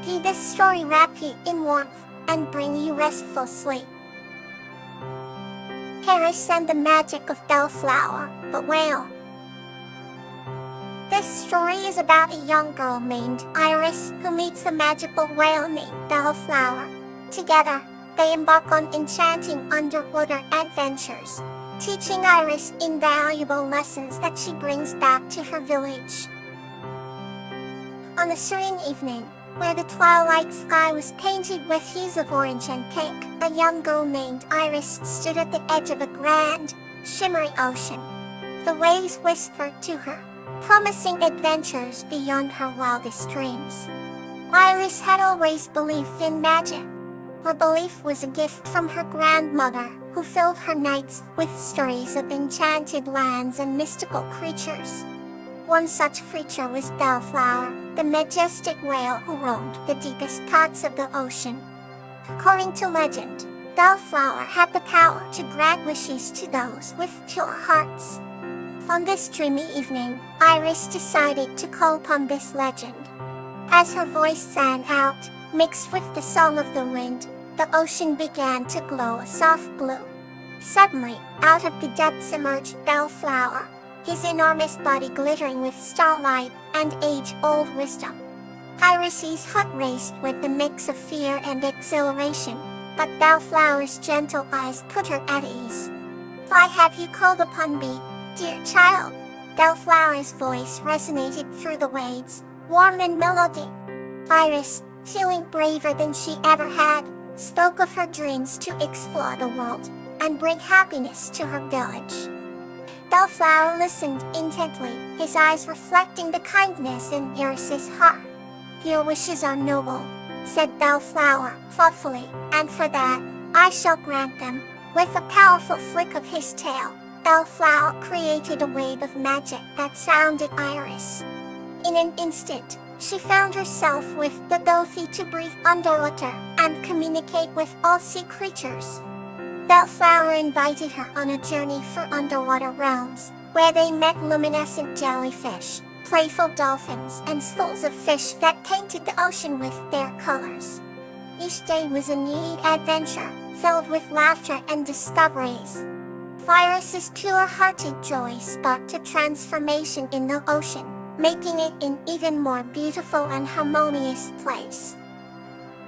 Let this story wrap you in warmth and bring you restful sleep. Iris and the Magic of Bellflower, the Whale. This story is about a young girl named Iris who meets a magical whale named Bellflower. Together, they embark on enchanting underwater adventures, teaching Iris invaluable lessons that she brings back to her village. On a serene evening, where the twilight sky was painted with hues of orange and pink, a young girl named Iris stood at the edge of a grand, shimmering ocean. The waves whispered to her, promising adventures beyond her wildest dreams. Iris had always believed in magic. Her belief was a gift from her grandmother, who filled her nights with stories of enchanted lands and mystical creatures. One such creature was Bellflower, the majestic whale who roamed the deepest parts of the ocean. According to legend, Bellflower had the power to grant wishes to those with pure hearts. On this dreamy evening, Iris decided to call upon this legend. As her voice sang out, mixed with the song of the wind, the ocean began to glow a soft blue. Suddenly, out of the depths emerged Bellflower, his enormous body glittering with starlight and age-old wisdom. Iris's heart raced with a mix of fear and exhilaration, but Bellflower's gentle eyes put her at ease. "Why have you called upon me, dear child?" Bellflower's voice resonated through the waves, warm in melody. Iris, feeling braver than she ever had, spoke of her dreams to explore the world and bring happiness to her village. Bellflower listened intently, his eyes reflecting the kindness in Iris's heart. "Your wishes are noble," said Bellflower thoughtfully, "and for that, I shall grant them." With a powerful flick of his tail, Bellflower created a wave of magic that surrounded Iris. In an instant, she found herself with the ability to breathe underwater and communicate with all sea creatures. Bellflower invited her on a journey through underwater realms, where they met luminescent jellyfish, playful dolphins, and schools of fish that painted the ocean with their colors. Each day was a new adventure, filled with laughter and discoveries. Iris's pure-hearted joy sparked a transformation in the ocean, making it an even more beautiful and harmonious place.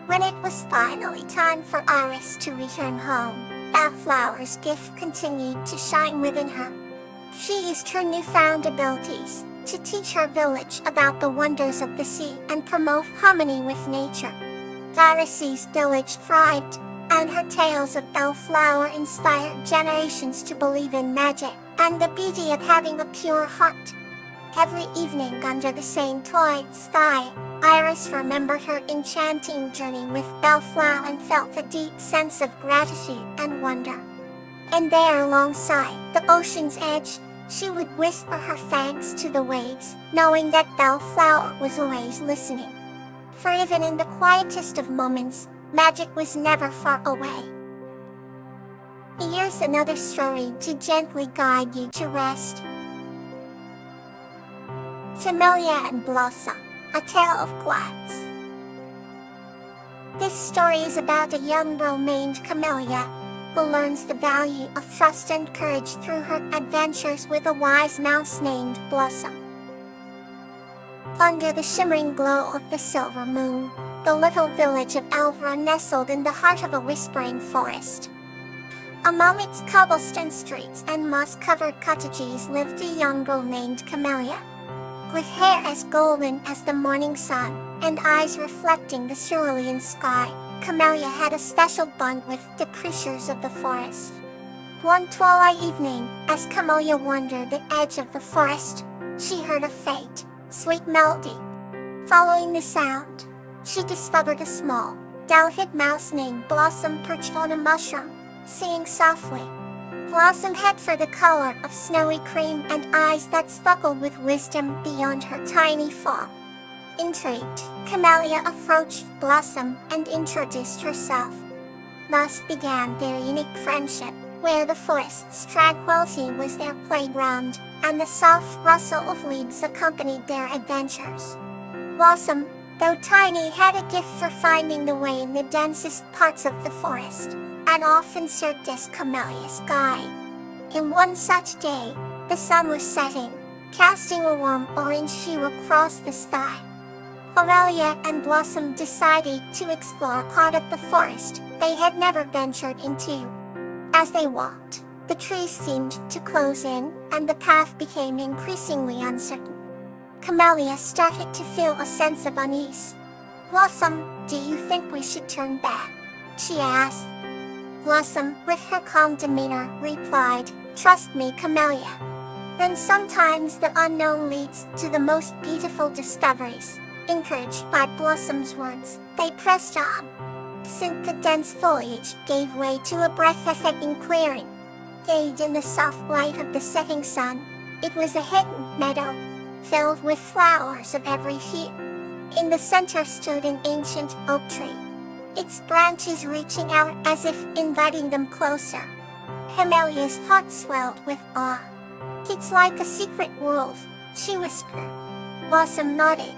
When it was finally time for Iris to return home, Bellflower's gift continued to shine within her. She used her newfound abilities to teach her village about the wonders of the sea and promote harmony with nature. Iris's village thrived, and her tales of Bellflower inspired generations to believe in magic and the beauty of having a pure heart. Every evening under the same twilight sky, Iris remembered her enchanting journey with Bellflower and felt a deep sense of gratitude and wonder. And there alongside the ocean's edge, she would whisper her thanks to the waves, knowing that Bellflower was always listening. For even in the quietest of moments, magic was never far away. Here's another story to gently guide you to rest. Camellia and Blossom, a tale of glads. This story is about a young girl named Camellia, who learns the value of trust and courage through her adventures with a wise mouse named Blossom. Under the shimmering glow of the silver moon, the little village of Alvra nestled in the heart of a whispering forest. Among its cobblestone streets and moss-covered cottages lived a young girl named Camellia. With hair as golden as the morning sun, and eyes reflecting the cerulean sky, Camellia had a special bond with the creatures of the forest. One twilight evening, as Camellia wandered the edge of the forest, she heard a faint, sweet melody. Following the sound, she discovered a small, delicate mouse named Blossom perched on a mushroom, singing softly. Blossom had fur the color of snowy cream and eyes that sparkled with wisdom beyond her tiny form. Intrigued, Camellia approached Blossom and introduced herself. Thus began their unique friendship, where the forest's tranquility was their playground, and the soft rustle of leaves accompanied their adventures. Blossom, though Tiny had a gift for finding the way in the densest parts of the forest, and often served as Camellia's guide. In one such day, the sun was setting, casting a warm orange hue across the sky. Camellia and Blossom decided to explore a part of the forest they had never ventured into. As they walked, the trees seemed to close in, and the path became increasingly uncertain. Camellia started to feel a sense of unease. "Blossom, do you think we should turn back?" she asked. Blossom, with her calm demeanor, replied, "Trust me, Camellia." Then sometimes the unknown leads to the most beautiful discoveries. Encouraged by Blossom's words, they pressed on. Soon the dense foliage gave way to a breathtaking clearing. Bathed in the soft light of the setting sun, it was a hidden meadow, filled with flowers of every hue. In the center stood an ancient oak tree, its branches reaching out as if inviting them closer. Camellia's heart swelled with awe. "It's like a secret world," she whispered. Blossom nodded,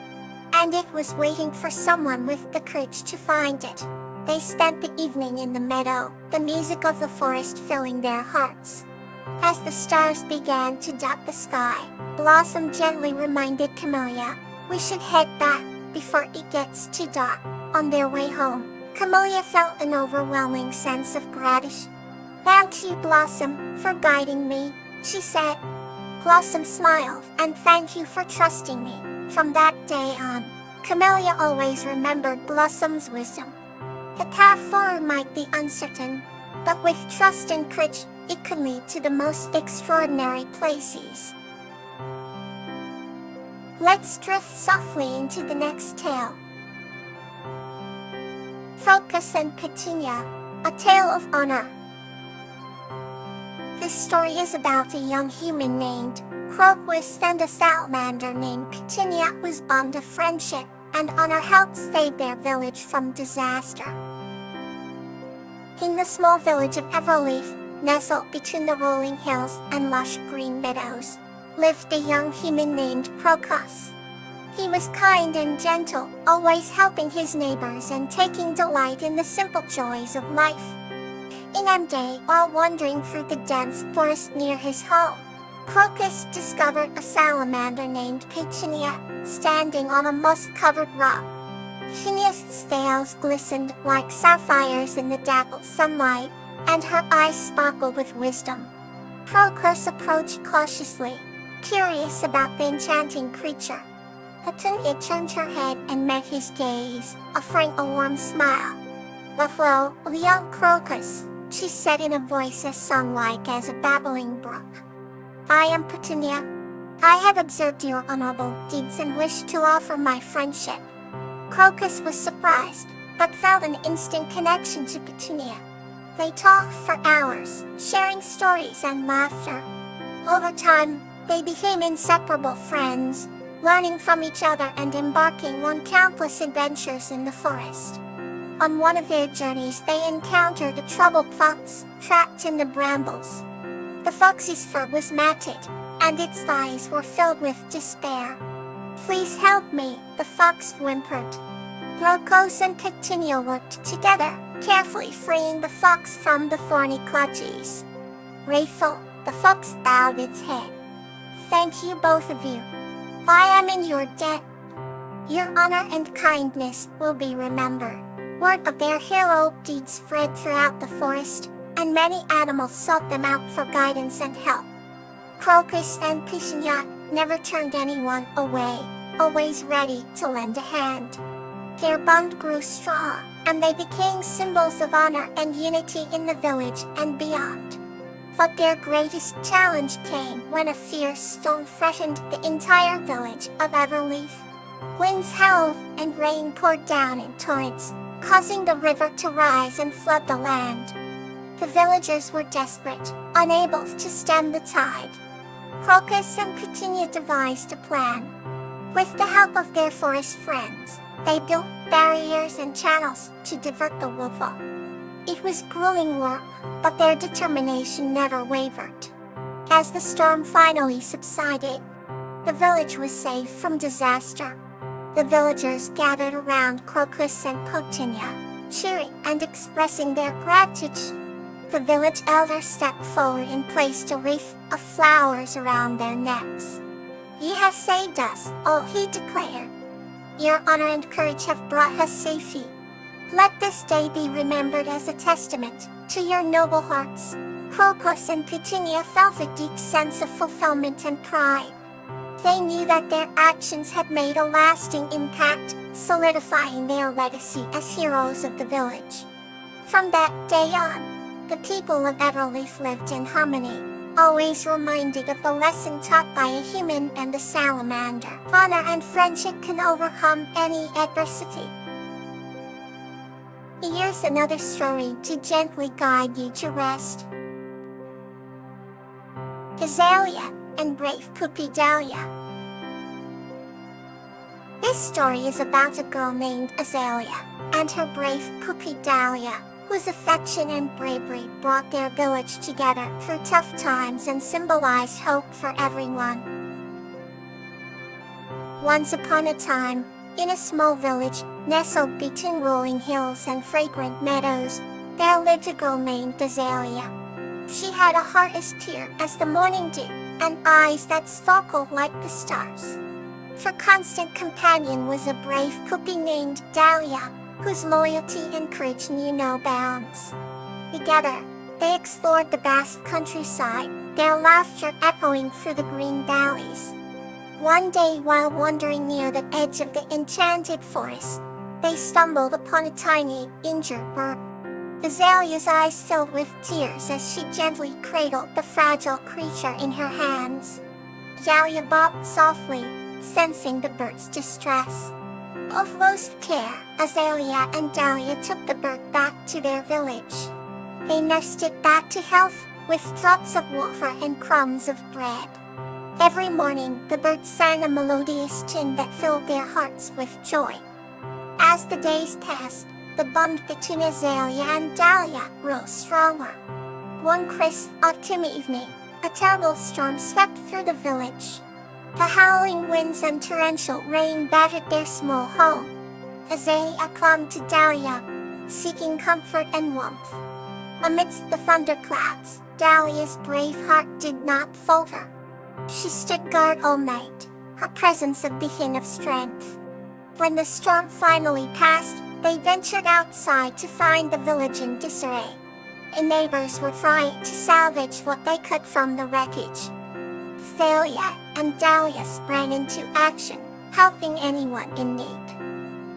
and it was waiting for someone with the courage to find it. They spent the evening in the meadow, the music of the forest filling their hearts. As the stars began to dot the sky, Blossom gently reminded Camellia, "We should head back before it gets too dark." On their way home, Camellia felt an overwhelming sense of gratitude. "Thank you, Blossom, for guiding me," she said. Blossom smiled, "And thank you for trusting me." From that day on, Camellia always remembered Blossom's wisdom. The path forward might be uncertain, but with trust and courage, it could lead to the most extraordinary places. Let's drift softly into the next tale. Crocus and Petunia, a tale of honor. This story is about a young human named Crocus and a salamander named Petunia whose bond of friendship and honor helped save their village from disaster. In the small village of Everleaf, nestled between the rolling hills and lush green meadows, lived a young human named Crocus. He was kind and gentle, always helping his neighbors and taking delight in the simple joys of life. In one day, while wandering through the dense forest near his home, Crocus discovered a salamander named Petunia, standing on a moss-covered rock. Petunia's scales glistened like sapphires in the dappled sunlight, and her eyes sparkled with wisdom. Crocus approached cautiously, curious about the enchanting creature. Petunia turned her head and met his gaze, offering a warm smile. "Hello, young Crocus," she said in a voice as song-like as a babbling brook. "I am Petunia. I have observed your honorable deeds and wish to offer my friendship." Crocus was surprised, but felt an instant connection to Petunia. They talked for hours, sharing stories and laughter. Over time, they became inseparable friends, learning from each other and embarking on countless adventures in the forest. On one of their journeys, they encountered a troubled fox, trapped in the brambles. The fox's fur was matted, and its eyes were filled with despair. "Please help me," the fox whimpered. Crocus and Petunia worked together, carefully freeing the fox from the thorny clutches. Grateful, the fox bowed its head. "Thank you, both of you. I am in your debt. Your honor and kindness will be remembered." Word of their hero deeds spread throughout the forest, and many animals sought them out for guidance and help. Crocus and Petunia never turned anyone away, always ready to lend a hand. Their bond grew strong, and they became symbols of honor and unity in the village and beyond. But their greatest challenge came when a fierce storm threatened the entire village of Everleaf. Winds howled and rain poured down in torrents, causing the river to rise and flood the land. The villagers were desperate, unable to stem the tide. Crocus and Petunia devised a plan. With the help of their forest friends, they built barriers and channels to divert the river. It was grueling work, but their determination never wavered. As the storm finally subsided, the village was saved from disaster. The villagers gathered around Crocus and Petunia, cheering and expressing their gratitude. The village elder stepped forward and placed a wreath of flowers around their necks. "You have saved us," oh, he declared. "Your honor and courage have brought us safety. Let this day be remembered as a testament to your noble hearts." Crocus and Petunia felt a deep sense of fulfillment and pride. They knew that their actions had made a lasting impact, solidifying their legacy as heroes of the village. From that day on, the people of Everleaf lived in harmony, always reminded of the lesson taught by a human and a salamander. Honor and friendship can overcome any adversity. Here's another story to gently guide you to rest. Azalea and Brave Puppy Dahlia. This story is about a girl named Azalea and her brave puppy Dahlia, whose affection and bravery brought their village together through tough times and symbolized hope for everyone. Once upon a time, in a small village nestled between rolling hills and fragrant meadows, there lived a girl named Azalea. She had a heart as pure as the morning dew, and eyes that sparkled like the stars. Her constant companion was a brave puppy named Dahlia, whose loyalty and courage knew no bounds. Together, they explored the vast countryside, their laughter echoing through the green valleys. One day, while wandering near the edge of the enchanted forest, they stumbled upon a tiny, injured bird. Azalea's eyes filled with tears as she gently cradled the fragile creature in her hands. Dahlia bobbed softly, sensing the bird's distress. Of most care, Azalea and Dahlia took the bird back to their village. They nursed it back to health with drops of water and crumbs of bread. Every morning, the bird sang a melodious tune that filled their hearts with joy. As the days passed, the bond between Azalea and Dahlia grew stronger. One crisp autumn evening, a terrible storm swept through the village. The howling winds and torrential rain battered their small home. Azalea clung to Dahlia, seeking comfort and warmth. Amidst the thunderclouds, Dahlia's brave heart did not falter. She stood guard all night, her presence a beacon of strength. When the storm finally passed, they ventured outside to find the village in disarray. The neighbors were trying to salvage what they could from the wreckage. Azalea and Dahlia sprang into action, helping anyone in need.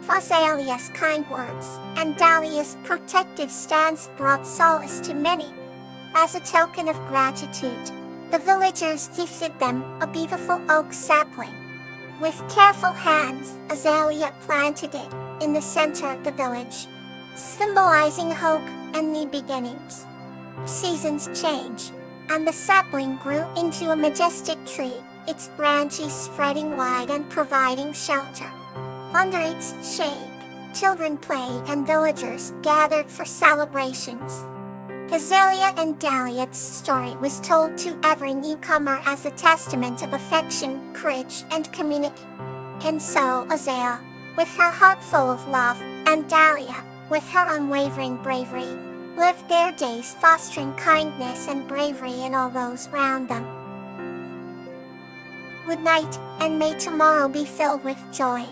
Azalea's kind words and Dahlia's protective stance brought solace to many. As a token of gratitude, the villagers gifted them a beautiful oak sapling. With careful hands, Azalea planted it in the center of the village, symbolizing hope and new beginnings. Seasons changed, and the sapling grew into a majestic tree, its branches spreading wide and providing shelter. Under its shade, children played and villagers gathered for celebrations. Azalea and Dahlia's story was told to every newcomer as a testament of affection, courage, and community. And so Azalea, with her heart full of love, and Dahlia, with her unwavering bravery, lived their days fostering kindness and bravery in all those around them. Good night, and may tomorrow be filled with joy.